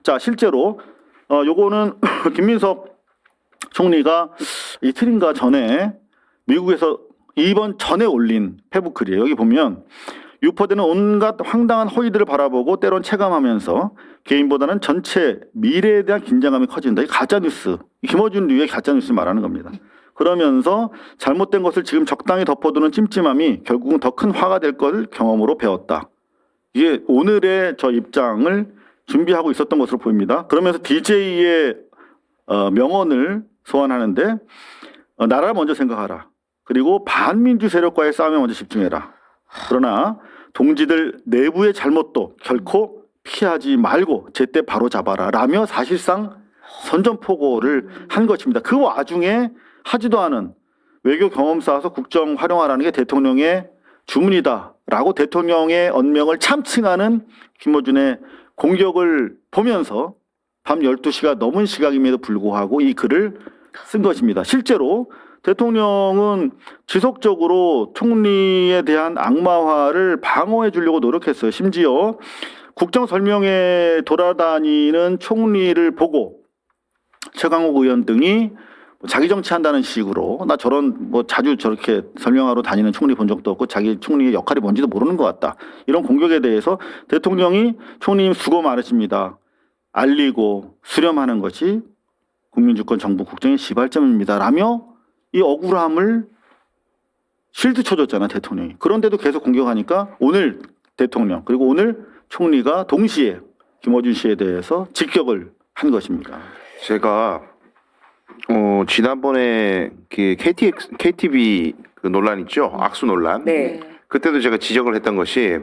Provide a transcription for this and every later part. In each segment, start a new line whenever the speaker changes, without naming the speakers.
자, 실제로 요거는 김민석 총리가 이틀인가 전에 미국에서 이번 전에 올린 페북 글이에요. 여기 보면 유포되는 온갖 황당한 허위들을 바라보고 때론 체감하면서 개인보다는 전체 미래에 대한 긴장감이 커진다. 이 가짜뉴스, 김어준류의 가짜뉴스 말하는 겁니다. 그러면서 잘못된 것을 지금 적당히 덮어두는 찜찜함이 결국은 더 큰 화가 될 걸 경험으로 배웠다. 이게 오늘의 저 입장을 준비하고 있었던 것으로 보입니다. 그러면서 DJ의 명언을 소환하는데 나라를 먼저 생각하라. 그리고 반민주 세력과의 싸움에 먼저 집중해라. 그러나 동지들 내부의 잘못도 결코 피하지 말고 제때 바로 잡아라 라며 사실상 선전포고를 한 것입니다. 그 와중에 하지도 않은 외교 경험 쌓아서 국정 활용하라는 게 대통령의 주문이다라고 대통령의 언명을 참칭하는 김어준의 공격을 보면서 밤 12시가 넘은 시각임에도 불구하고 이 글을 쓴 것입니다. 실제로 대통령은 지속적으로 총리에 대한 악마화를 방어해 주려고 노력했어요. 심지어 국정 설명회 돌아다니는 총리를 보고 최강욱 의원 등이 자기 정치한다는 식으로 나 저런 자주 저렇게 설명하러 다니는 총리 본 적도 없고 자기 총리의 역할이 뭔지도 모르는 것 같다. 이런 공격에 대해서 대통령이 총리님 수고 많으십니다. 알리고 수렴하는 것이 국민주권 정부 국정의 시발점입니다. 라며 이 억울함을 실드 쳐줬잖아 대통령이. 그런데도 계속 공격하니까 오늘 대통령 그리고 오늘 총리가 동시에 김어준 씨에 대해서 직격을 한 것입니다.
제가 지난번에 그 KTV 그 논란 있죠? 악수 논란.
네.
그때도 제가 지적을 했던 것이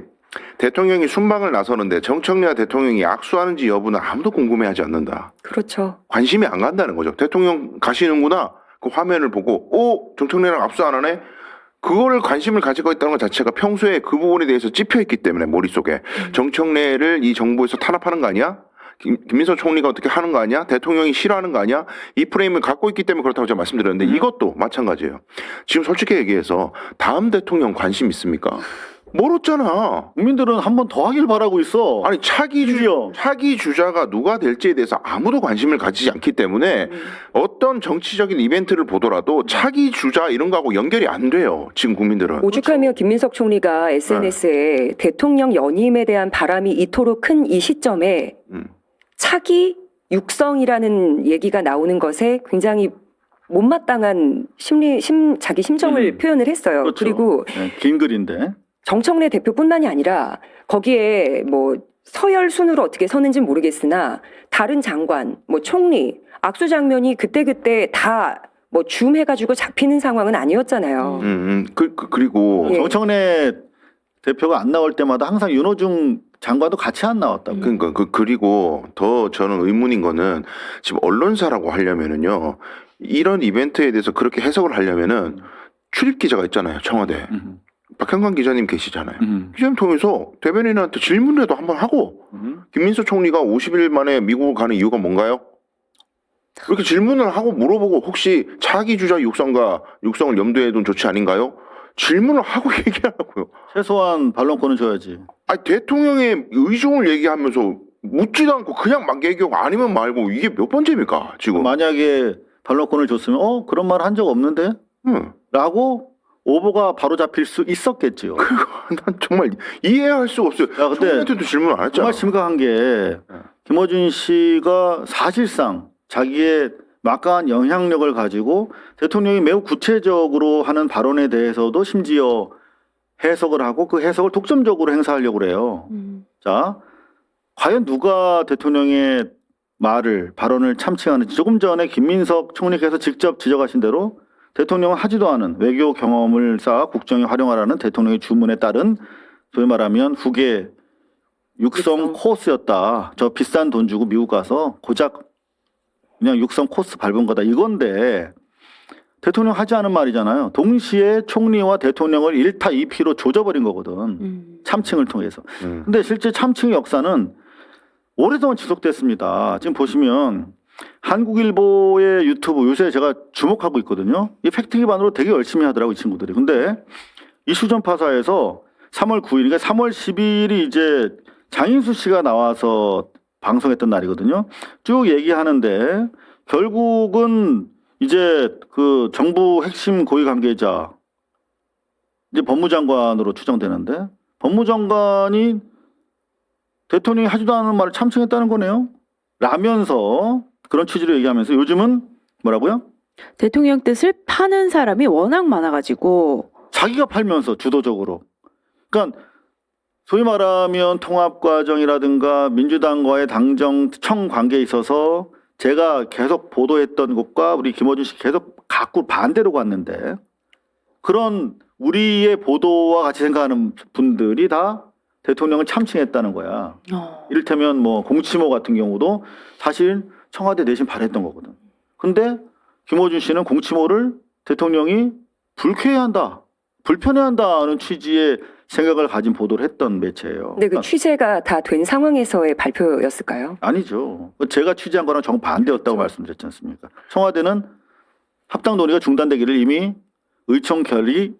대통령이 순방을 나서는데 정청래와 대통령이 악수하는지 여부는 아무도 궁금해하지 않는다.
그렇죠.
관심이 안 간다는 거죠. 대통령 가시는구나. 그 화면을 보고 정청래랑 악수 안 하네? 그거를 관심을 가지고 있다는 것 자체가 평소에 그 부분에 대해서 찝혀있기 때문에 머릿속에 정청래를 이 정부에서 탄압하는 거 아니야? 김민석 총리가 어떻게 하는 거 아니야? 대통령이 싫어하는 거 아니야? 이 프레임을 갖고 있기 때문에 그렇다고 제가 말씀드렸는데 이것도 마찬가지예요. 지금 솔직히 얘기해서 다음 대통령 관심 있습니까? 멀었잖아.
국민들은 한 번 더 하길 바라고 있어.
아니 차기 주자가 누가 될지에 대해서 아무도 관심을 가지지 않기 때문에 어떤 정치적인 이벤트를 보더라도 차기 주자 이런 거하고 연결이 안 돼요. 지금 국민들은.
오죽하면 김민석 총리가 SNS에 대통령 연임에 대한 바람이 이토록 큰 이 시점에 차기 육성이라는 얘기가 나오는 것에 굉장히 못마땅한 자기 심정을 표현을 했어요.
그렇죠.
그리고
네, 긴 글인데.
정청래 대표뿐만이 아니라 거기에 서열 순으로 어떻게 서는지는 모르겠으나 다른 장관, 총리, 악수 장면이 그때그때 다 줌해가지고 잡히는 상황은 아니었잖아요.
그리고
예.
정청래 대표가 안 나올 때마다 항상 윤호중 장관도 같이 안 나왔다고.
그러니까 그리고 더 저는 의문인 거는 지금 언론사라고 하려면은요 이런 이벤트에 대해서 그렇게 해석을 하려면은 출입 기자가 있잖아요 청와대. 박형관 기자님 계시잖아요. 기자님 통해서 대변인한테 질문이라도 한번 하고 김민석 총리가 50일 만에 미국을 가는 이유가 뭔가요? 이렇게 질문을 하고 물어보고 혹시 차기 주자 육성을 염두에 둔 조치 아닌가요? 질문을 하고 얘기하라고요.
최소한 반론권은 줘야지.
아니 대통령의 의중을 얘기하면서 묻지도 않고 그냥 막 얘기하고 아니면 말고 이게 몇 번째입니까 지금?
만약에 반론권을 줬으면 그런 말 한 적 없는데? 라고 오보가 바로 잡힐 수 있었겠지요.
난 정말 이해할 수가 없어요.
근데
총리한테도 질문 안 했잖아.
정말 심각한 게 김어준 씨가 사실상 자기의 막강한 영향력을 가지고 대통령이 매우 구체적으로 하는 발언에 대해서도 심지어 해석을 하고 그 해석을 독점적으로 행사하려고 그래요. 자, 과연 누가 대통령의 발언을 참칭하는지. 조금 전에 김민석 총리께서 직접 지적하신 대로 대통령은 하지도 않은 외교 경험을 쌓아 국정에 활용하라는 대통령의 주문에 따른 소위 말하면 후계 육성 코스였다. 저 비싼 돈 주고 미국 가서 고작 그냥 육성 코스 밟은 거다. 이건데 대통령 하지 않은 말이잖아요. 동시에 총리와 대통령을 1타 2피로 조져버린 거거든. 참칭을 통해서. 근데 실제 참칭의 역사는 오랫동안 지속됐습니다. 지금 보시면 한국일보의 유튜브 요새 제가 주목하고 있거든요. 이 팩트 기반으로 되게 열심히 하더라고 이 친구들이. 근데 이슈전파사에서 3월 9일, 그러니까 3월 10일이 이제 장인수 씨가 나와서 방송했던 날이거든요. 쭉 얘기하는데 결국은 이제 그 정부 핵심 고위 관계자 이제 법무장관으로 추정되는데 법무장관이 대통령이 하지도 않은 말을 참칭했다는 거네요. 라면서 그런 취지로 얘기하면서 요즘은 뭐라고요?
대통령 뜻을 파는 사람이 워낙 많아가지고
자기가 팔면서 주도적으로. 그러니까 소위 말하면 통합과정이라든가 민주당과의 당정청 관계에 있어서 제가 계속 보도했던 것과 우리 김어준 씨 계속 갖고 반대로 갔는데 그런 우리의 보도와 같이 생각하는 분들이 다 대통령을 참칭했다는 거야. 이를테면 뭐 공치모 같은 경우도 사실 청와대 내심 바랬던 거거든. 근데 김어준 씨는 공치모를 대통령이 불쾌해한다, 불편해한다는 취지의 생각을 가진 보도를 했던 매체예요.
근데 그 취재가 다 된 상황에서의 발표였을까요?
아니죠. 제가 취재한 거랑 정반대였다고 말씀드렸지 않습니까? 청와대는 합당 논의가 중단되기를 이미 의총 결의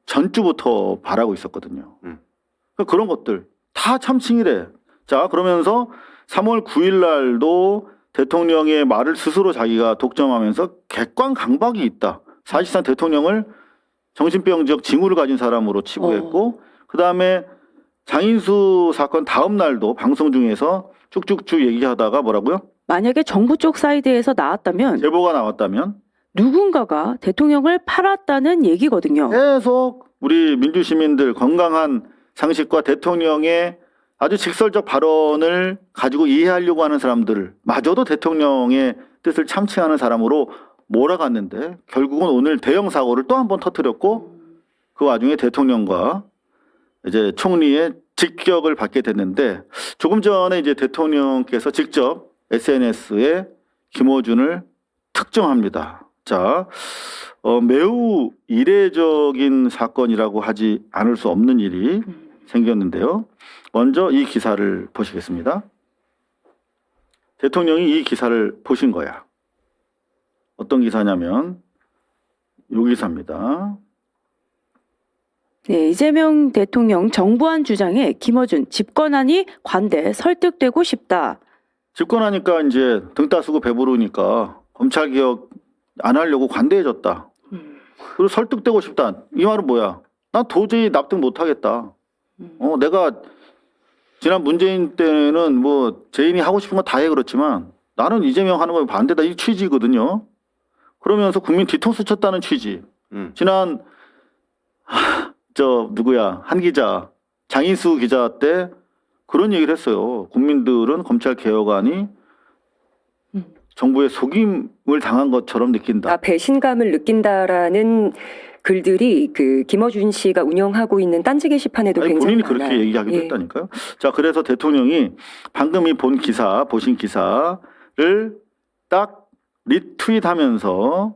전주부터 바라고 있었거든요. 그러니까 그런 것들 다 참칭이래. 자, 그러면서 3월 9일 날도 대통령의 말을 스스로 자기가 독점하면서 객관 강박이 있다. 사실상 대통령을 정신병적 징후를 가진 사람으로 치부했고 그다음에 장인수 사건 다음 날도 방송 중에서 쭉쭉쭉 얘기하다가 뭐라고요?
만약에 정부 쪽 사이드에서 나왔다면
제보가 나왔다면
누군가가 대통령을 팔았다는 얘기거든요.
계속 우리 민주시민들 건강한 상식과 대통령의 아주 직설적 발언을 가지고 이해하려고 하는 사람들 마저도 대통령의 뜻을 참칭하는 사람으로 몰아갔는데 결국은 오늘 대형 사고를 또 한 번 터뜨렸고 그 와중에 대통령과 이제 총리의 직격을 받게 됐는데 조금 전에 이제 대통령께서 직접 SNS에 김어준을 특정합니다. 자, 매우 이례적인 사건이라고 하지 않을 수 없는 일이 생겼는데요. 먼저 이 기사를 보시겠습니다. 대통령이 이 기사를 보신 거야. 어떤 기사냐면 이 기사입니다.
네, 이재명 대통령 정부안 주장에 김어준 집권하니 관대 설득되고 싶다.
집권하니까 이제 등 따스고 배부르니까 검찰개혁 안 하려고 관대해졌다. 그리고 설득되고 싶다. 이 말은 뭐야? 난 도저히 납득 못하겠다. 내가 지난 문재인 때는 뭐 재인이 하고 싶은 거 다 해 그렇지만 나는 이재명 하는 거 반대다 이 취지거든요. 그러면서 국민 뒤통수 쳤다는 취지. 지난 누구야 한 기자 장인수 기자 때 그런 얘기를 했어요. 국민들은 검찰 개혁안이 정부의 속임을 당한 것처럼 느낀다.
배신감을 느낀다라는 글들이 그 김어준 씨가 운영하고 있는 딴지 게시판에도
아니,
굉장히
본인이
많아요.
그렇게 얘기하기도
예.
했다니까요. 자, 그래서 대통령이 방금 이 보신 기사를 딱 리트윗하면서